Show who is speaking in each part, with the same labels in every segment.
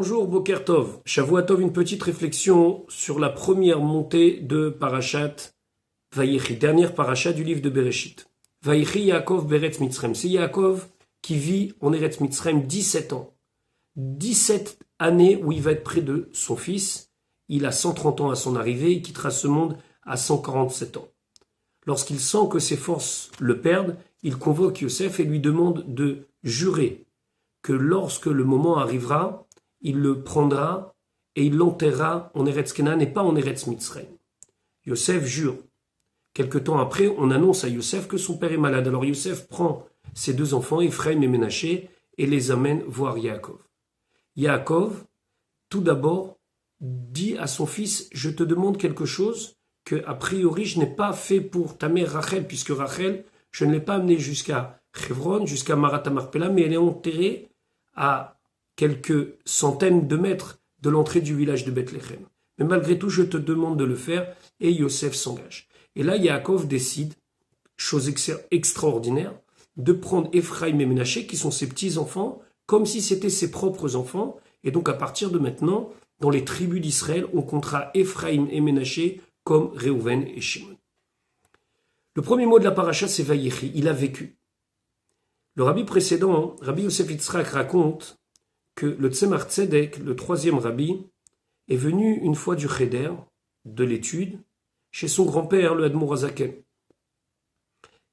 Speaker 1: Bonjour Boker Tov. Shavua Tov, une petite réflexion sur la première montée de Parashat Vayechi, dernière Parashat du livre de Bereshit. Vayechi Yaakov Beretz Mitzrayim. C'est Yaakov qui vit en Eretz Mitzrayim 17 ans. 17 années où il va être près de son fils. Il a 130 ans à son arrivée, il quittera ce monde à 147 ans. Lorsqu'il sent que ses forces le perdent, il convoque Yosef et lui demande de jurer que lorsque le moment arrivera, il le prendra et il l'enterrera en Eretz Kenan et pas en Eretz Mitzrayim. Yosef jure. Quelque temps après, on annonce à Yosef que son père est malade. Alors Yosef prend ses deux enfants, Ephraim et Ménaché, et les amène voir Yaakov. Yaakov, tout d'abord, dit à son fils, je te demande quelque chose que, a priori, je n'ai pas fait pour ta mère Rachel, puisque Rachel, je ne l'ai pas amenée jusqu'à Hebron, jusqu'à Marat HaMarpela, mais elle est enterrée à quelques centaines de mètres de l'entrée du village de Bethléem. Mais malgré tout, je te demande de le faire, et Yosef s'engage. Et là, Yaakov décide, chose extraordinaire, de prendre Ephraim et Ménaché, qui sont ses petits-enfants, comme si c'était ses propres enfants, et donc à partir de maintenant, dans les tribus d'Israël, on comptera Ephraim et Ménaché comme Réhouven et Shimon. Le premier mot de la paracha, c'est Vayechi, il a vécu. Le rabbi précédent, Rabbi Yosef Yitzhak, raconte que le Tzemar Tzedek, le troisième rabbi, est venu une fois du Cheder, de l'étude, chez son grand-père, le Admour HaZaken.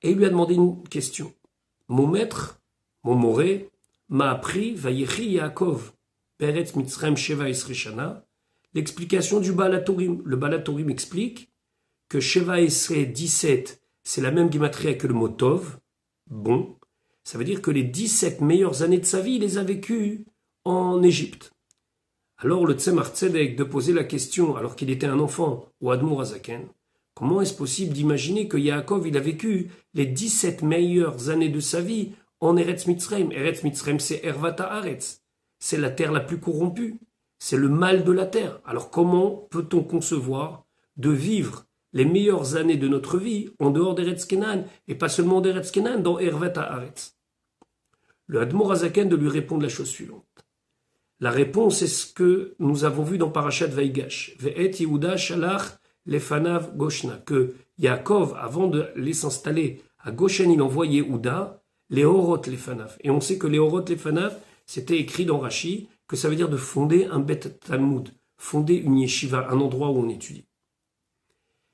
Speaker 1: Et il lui a demandé une question. Mon maître, mon moré, m'a appris Vayechi Yaakov, Beretz Mitzrayim Sheva Esrei Shana, l'explication du Baal HaTurim. Le Baal HaTurim explique que Sheva Esrei 17, c'est la même guématria que le mot Tov, bon. Ça veut dire que les 17 meilleures années de sa vie, il les a vécues en Égypte. Alors le Tzemar Tzedek de poser la question, alors qu'il était un enfant, au Admour HaZaken, comment est-ce possible d'imaginer que Yaakov, il a vécu les 17 meilleures années de sa vie en Eretz Mitzrayim? Eretz Mitzrayim, c'est Ervat Haaretz. C'est la terre la plus corrompue. C'est le mal de la terre. Alors comment peut-on concevoir de vivre les meilleures années de notre vie en dehors d'Eretz Kenan, et pas seulement d'Eretz Kenan, dans Ervat Haaretz? Le Admour HaZaken de lui répondre la chose suivante. La réponse est ce que nous avons vu dans Parashat Vaïgash. Ve'et Yehuda shalach lefanav Goshna. Que Yaakov, avant de les s'installer à Goshen, il envoie Yehuda les Horot lefanav. Et on sait que les Horot lefanav, c'était écrit dans Rashi, que ça veut dire de fonder un Bet Talmud, fonder une yeshiva, un endroit où on étudie.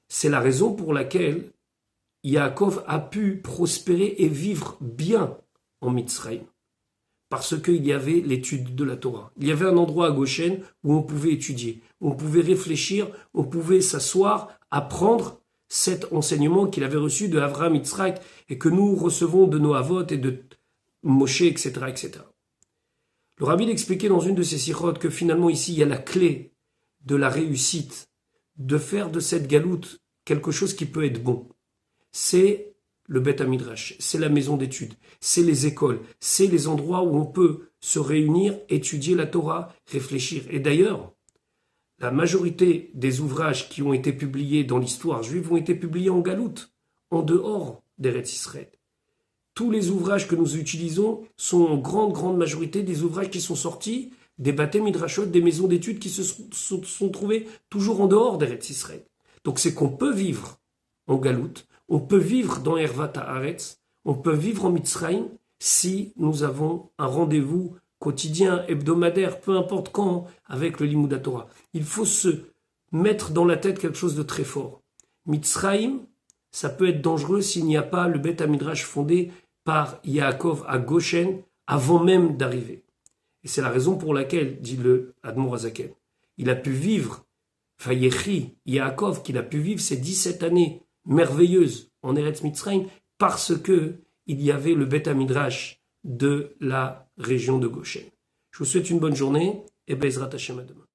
Speaker 1: C'est la raison pour laquelle Yaakov a pu prospérer et vivre bien en Mitzrayim. Parce qu'il y avait l'étude de la Torah. Il y avait un endroit à Goshen où on pouvait étudier, où on pouvait réfléchir, on pouvait s'asseoir, apprendre cet enseignement qu'il avait reçu de Avraham Yitzhak et que nous recevons de nos avot et de Moshe, etc., etc. Le rabbi expliquait dans une de ses sirotes que finalement ici il y a la clé de la réussite, de faire de cette galoute quelque chose qui peut être bon. C'est le Beth Hamidrash, c'est la maison d'études, c'est les écoles, c'est les endroits où on peut se réunir, étudier la Torah, réfléchir. Et d'ailleurs, la majorité des ouvrages qui ont été publiés dans l'histoire juive ont été publiés en galoute, en dehors d'Eretz Israël. Tous les ouvrages que nous utilisons sont en grande majorité des ouvrages qui sont sortis des Bate Midrashot, des maisons d'études qui se sont trouvées toujours en dehors d'Eretz Israël. Donc c'est qu'on peut vivre en galoute, on peut vivre dans Ervat Haaretz, on peut vivre en Mitzrayim si nous avons un rendez-vous quotidien, hebdomadaire, peu importe quand, avec le Limud HaTorah. Il faut se mettre dans la tête quelque chose de très fort. Mitzrayim, ça peut être dangereux s'il n'y a pas le Beth Hamidrash fondé par Yaakov à Goshen avant même d'arriver. Et c'est la raison pour laquelle, dit le Admour HaZaken, il a pu vivre, Vayechi, Yaakov, qu'il a pu vivre ces 17 années merveilleuse en Eretz Mitzrayim parce que il y avait le Beth Hamidrash de la région de Goshen. Je vous souhaite une bonne journée et Bezrat Hashem à demain.